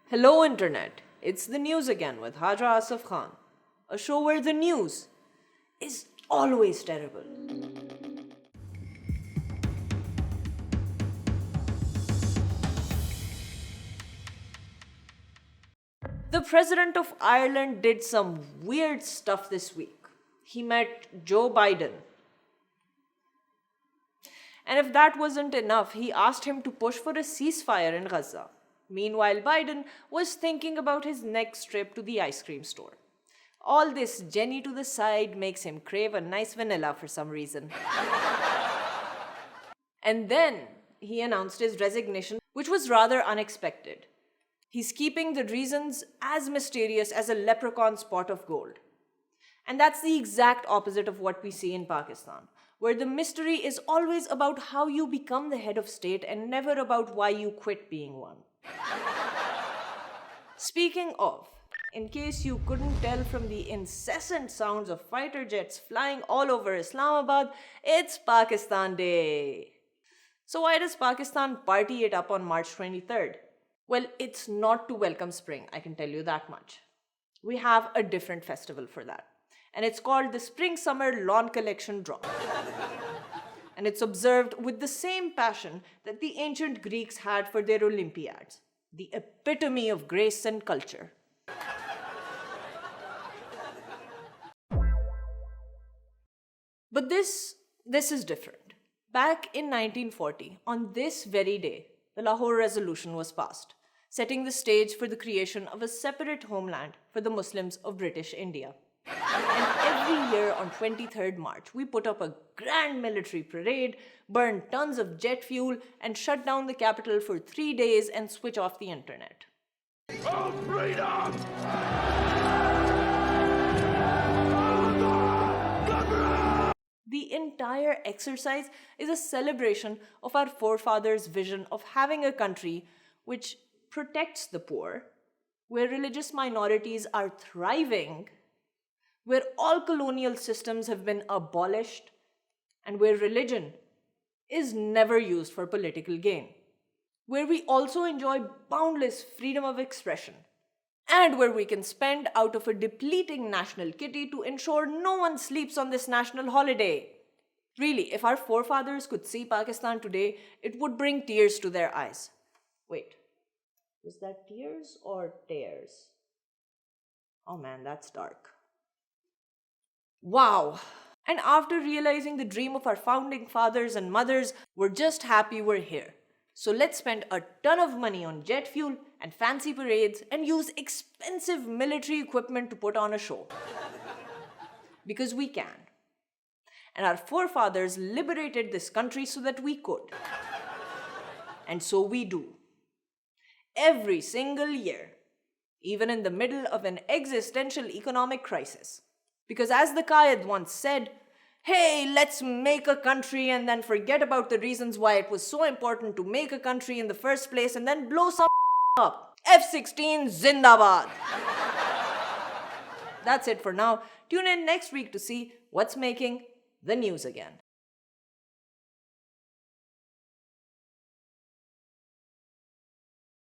Hello, Internet. It's the news again with Hajira Asaf Khan, a show where the news is always terrible. The President of Ireland did some weird stuff this week. He met Joe Biden. And if that wasn't enough, he asked him to push for a ceasefire in Gaza. Meanwhile, Biden was thinking about his next trip to the ice cream store. All this Jenny to the side makes him crave a nice vanilla for some reason. And then he announced his resignation, which was rather unexpected. He's keeping the reasons as mysterious as a leprechaun's pot of gold. And that's the exact opposite of what we see in Pakistan, where the mystery is always about how you become the head of state and never about why you quit being one. Speaking of, in case you couldn't tell from the incessant sounds of fighter jets flying all over Islamabad, it's Pakistan Day. So why does Pakistan party it up on March 23rd? Well, it's not to welcome spring, I can tell you that much. We have a different festival for that. And it's called the Spring-Summer Lawn Collection Drop. And it's observed with the same passion that the ancient Greeks had for their Olympiads, the epitome of grace and culture. But this is different. Back in 1940, on this very day, the Lahore Resolution was passed, setting the stage for the creation of a separate homeland for the Muslims of British India. And every year on 23rd March, we put up a grand military parade, burn tons of jet fuel, and shut down the capital for 3 days and switch off the internet. Oh, freedom! The entire exercise is a celebration of our forefathers' vision of having a country which protects the poor, where religious minorities are thriving, where all colonial systems have been abolished, and where religion is never used for political gain, where we also enjoy boundless freedom of expression, and where we can spend out of a depleting national kitty to ensure no one sleeps on this national holiday. Really, if our forefathers could see Pakistan today, it would bring tears to their eyes. Wait, was that tears or tears? Oh man, that's dark. Wow! And after realizing the dream of our founding fathers and mothers, we're just happy we're here. So let's spend a ton of money on jet fuel and fancy parades and use expensive military equipment to put on a show. Because we can. And our forefathers liberated this country so that we could. And so we do. Every single year, even in the middle of an existential economic crisis. Because as the Qaid once said, hey, let's make a country and then forget about the reasons why it was so important to make a country in the first place and then blow some up. F-16 Zindabad. That's it for now. Tune in next week to see what's making the news again.